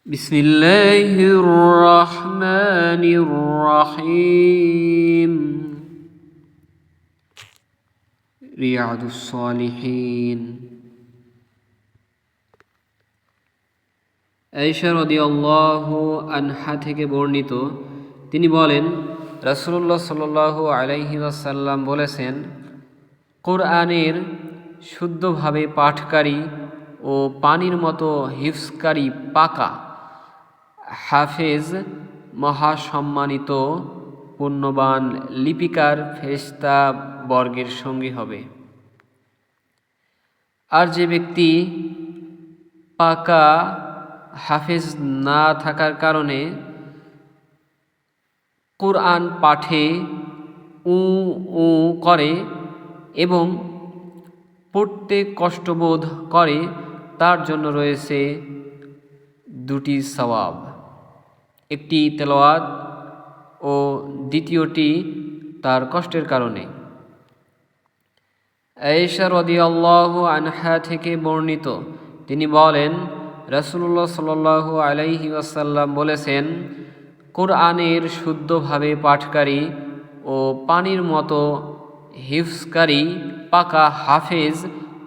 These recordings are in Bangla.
بسم الله الرحمن الرحيم رياض الصالحين আয়েশা রাদিয়াল্লাহু আনহা থেকে বর্ণিত তিনি বলেন রাসূলুল্লাহ সাল্লাল্লাহু আলাইহি ওয়াসাল্লাম বলেছেন, কোরআনের শুদ্ধভাবে পাঠকারী ও পানির মতো হিফজকারী পাকা হাফেজ মহাসম্মানিত পুণ্যবান লিপিকার ফেরেশতা বর্গের সঙ্গী হবে। আর যে ব্যক্তি পাকা হাফেজ না থাকার কারণে কোরআন পাঠে উ উ করে এবং পড়তে কষ্টবোধ করে, তার জন্য রয়েছে দুটি সওয়াব, একটি তেলাওয়াত ও দ্বিতীয়টি তার কষ্টের কারণে। আয়েশা রাদিয়াল্লাহু আনহা থেকে বর্ণিত তিনি বলেন, রাসূলুল্লাহ সাল্লাল্লাহু আলাইহি ওয়াসাল্লাম বলেছেন, কোরআনের শুদ্ধভাবে পাঠকারী ও পানির মতো হিফজকারী পাকা হাফেজ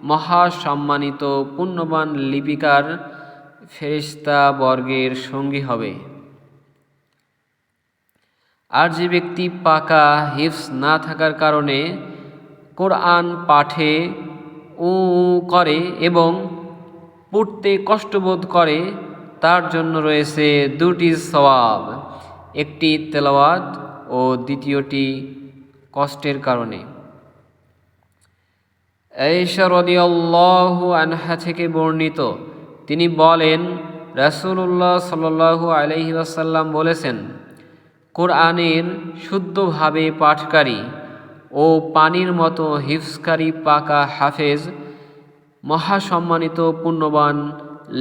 মহাসম্মানিত পুণ্যবান লিপিকার ফেরেশতা বর্গের সঙ্গী হবে। আর যে ব্যক্তি পাকা হিফজ না থাকার কারণে কোরআন পাঠে উ করে এবং পড়তে কষ্টবোধ করে, তার জন্য রয়েছে দুটি সওয়াব, একটি তেলাওয়াত ও দ্বিতীয়টি কষ্টের কারণে। আয়েশা রাদিয়াল্লাহু আনহা থেকে বর্ণিত তিনি বলেন, রাসূলুল্লাহ সাল্লাল্লাহু আলাইহি ওয়াসাল্লাম বলেছেন, কোরআনের শুদ্ধভাবে পাঠকারী ও পানির মতো হিফজকারী পাকা হাফেজ মহাসম্মানিত পুণ্যবান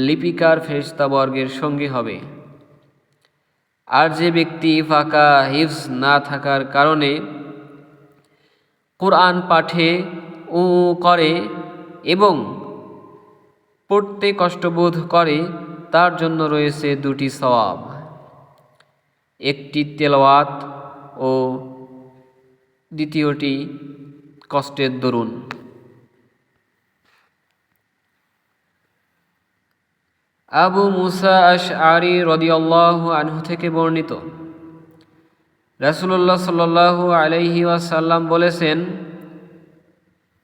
লিপিকার ফেরেশতাবর্গের সঙ্গী হবে। আর যে ব্যক্তি পাকা হিফজ না থাকার কারণে কোরআন পাঠে উ করে এবং পড়তে কষ্টবোধ করে, তার জন্য রয়েছে দুটি সওয়াব, একটি তেলাওয়াত ও দ্বিতীয়টি কষ্টের দরুন। আবু মুসা আশআরী রাদিয়াল্লাহু আনহু থেকে বর্ণিত রাসূলুল্লাহ সাল্লাল্লাহু আলাইহি ওয়াসাল্লাম বলেছেন,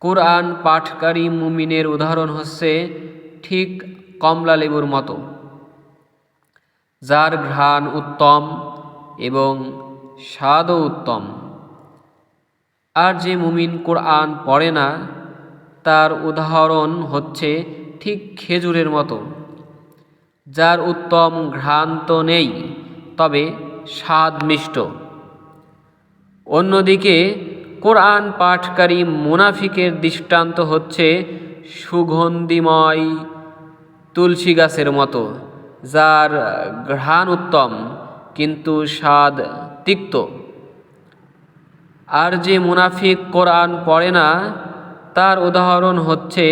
কোরআন পাঠকারী মুমিনের উদাহরণ হচ্ছে ঠিক কমলা লেবুর মতো, যার ঘ্রাণ উত্তম এবং স্বাদও উত্তম। আর যে মুমিন কোরআন পড়ে না, তার উদাহরণ হচ্ছে ঠিক খেজুরের মতো, যার উত্তম ঘ্রাণ তো নেই, তবে স্বাদ মিষ্ট। অন্যদিকে কোরআন পাঠকারী মুনাফিকের দৃষ্টান্ত হচ্ছে সুগন্ধিময় তুলসী গাছের মতো, যার ঘ্রাণ উত্তম কিন্তু স্বাদ তিক্ত। আর যে মুনাফিক কোরআন পড়ে না, তার উদাহরণ হচ্ছে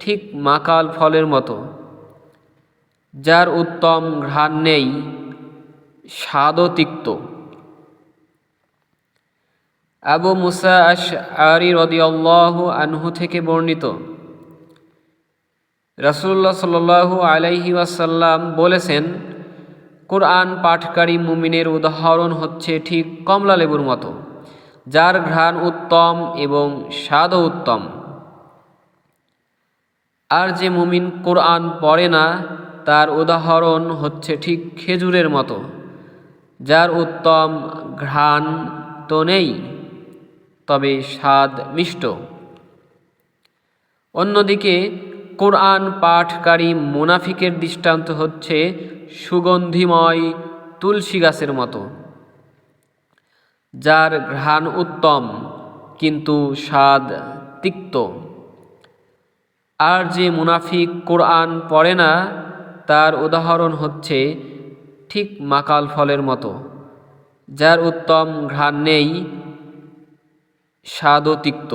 ঠিক মাকাল ফলের মতো, যার উত্তম ঘ্রাণ নেই, স্বাদও তিক্ত। আবু মুসা আশআরী রাদিয়াল্লাহু আনহু থেকে বর্ণিত রাসূলুল্লাহ সাল্লাল্লাহু আলাইহি ওয়াসাল্লাম বলেছেন, কোরআন পাঠকারী মুমিনের উদাহরণ হচ্ছে ঠিক কমলা লেবুর মতো, যার ঘ্রাণ উত্তম এবং স্বাদও উত্তম। আর যে মুমিন কোরআন পড়ে না, তার উদাহরণ হচ্ছে ঠিক খেজুরের মতো, যার উত্তম ঘ্রাণ তো নেই, তবে স্বাদ মিষ্ট। অন্যদিকে কোরআন পাঠকারী মুনাফিকের দৃষ্টান্ত হচ্ছে সুগন্ধিময় তুলসী গাছের মতো, যার ঘ্রাণ উত্তম কিন্তু স্বাদ তিক্ত। আর যে মুনাফিক কোরআন পড়ে না, তার উদাহরণ হচ্ছে ঠিক মাকাল ফলের মতো, যার উত্তম ঘ্রাণ নেই, স্বাদও তিক্ত।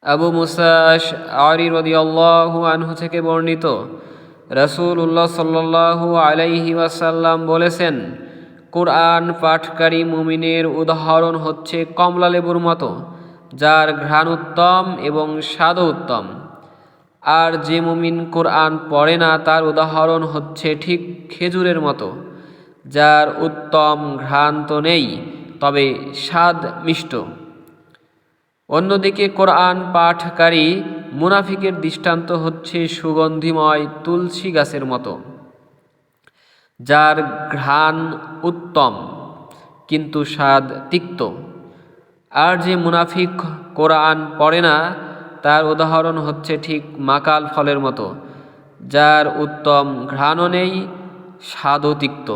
আবু মুসা আশআরী রাদিয়াল্লাহু আনহু থেকে বর্ণিত রাসূলুল্লাহ সাল্লাল্লাহু আলাইহি ওয়াসাল্লাম বলেছেন, কুরআন পাঠকারী মুমিনের উদাহরণ হচ্ছে কমলা লেবুর মতো, যার ঘ্রাণ উত্তম এবং স্বাদও উত্তম। আর যে মুমিন কুরআন পড়ে না, তার উদাহরণ হচ্ছে ঠিক খেজুরের মতো, যার উত্তম ঘ্রাণ তো নেই, তবে স্বাদ মিষ্ট। অন্যদিকে কোরআন পাঠকারী মুনাফিকের দৃষ্টান্ত হচ্ছে সুগন্ধিময় তুলসী গাছের মতো, যার ঘ্রাণ উত্তম কিন্তু স্বাদ তিক্ত। আর যে মুনাফিক কোরআন পড়ে না, তার উদাহরণ হচ্ছে ঠিক মাকাল ফলের মতো, যার উত্তম ঘ্রাণও নেই, স্বাদও তিক্ত।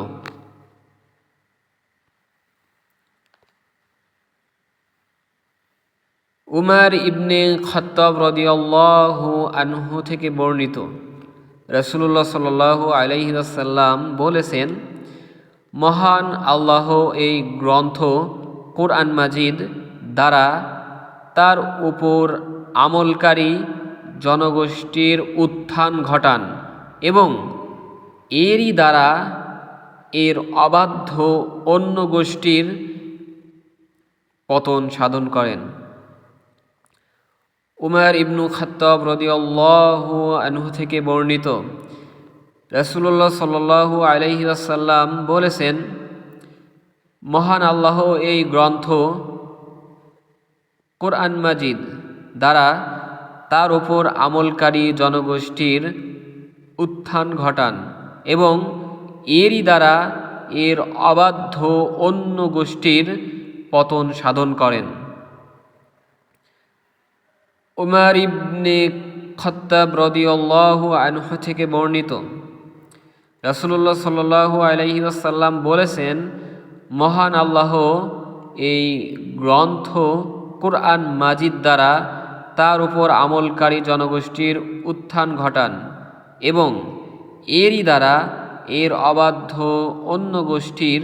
উমর ইবনে খাত্তাব রাদিয়াল্লাহু আনহু থেকে বর্ণিত, রাসূলুল্লাহ সাল্লাল্লাহু আলাইহি ওয়াসাল্লাম বলেছেন, মহান আল্লাহ এই গ্রন্থ কোরআন মাজিদ দ্বারা তার উপর আমলকারী জনগোষ্ঠীর উত্থান ঘটান এবং এরই দ্বারা এর অবাধ্য অন্য গোষ্ঠীর পতন সাধন করেন। উমর ইবনু খাত্তাব রাদিয়াল্লাহু আনহু থেকে বর্ণিত, রাসূলুল্লাহ সাল্লাল্লাহু আলাইহি ওয়াসাল্লাম বলেছেন, মহান আল্লাহ এই গ্রন্থ কোরআন মাজিদ দ্বারা তার উপর আমলকারী জনগোষ্ঠীর উত্থান ঘটান এবং এরই দ্বারা এর অবাধ্য অন্য গোষ্ঠীর পতন সাধন করেন। উমর ইবনে খাত্তাব রাদিয়াল্লাহু আনহু থেকে বর্ণিত, রাসূলুল্লাহ সাল্লাল্লাহু আলাইহি ওয়াসাল্লাম বলেছেন, মহান আল্লাহ এই গ্রন্থ কোরআন মাজিদ দ্বারা তার উপর আমলকারী জনগোষ্ঠীর উত্থান ঘটান এবং এরই দ্বারা এর অবাধ্য অন্য গোষ্ঠীর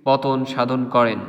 পতন সাধন করেন।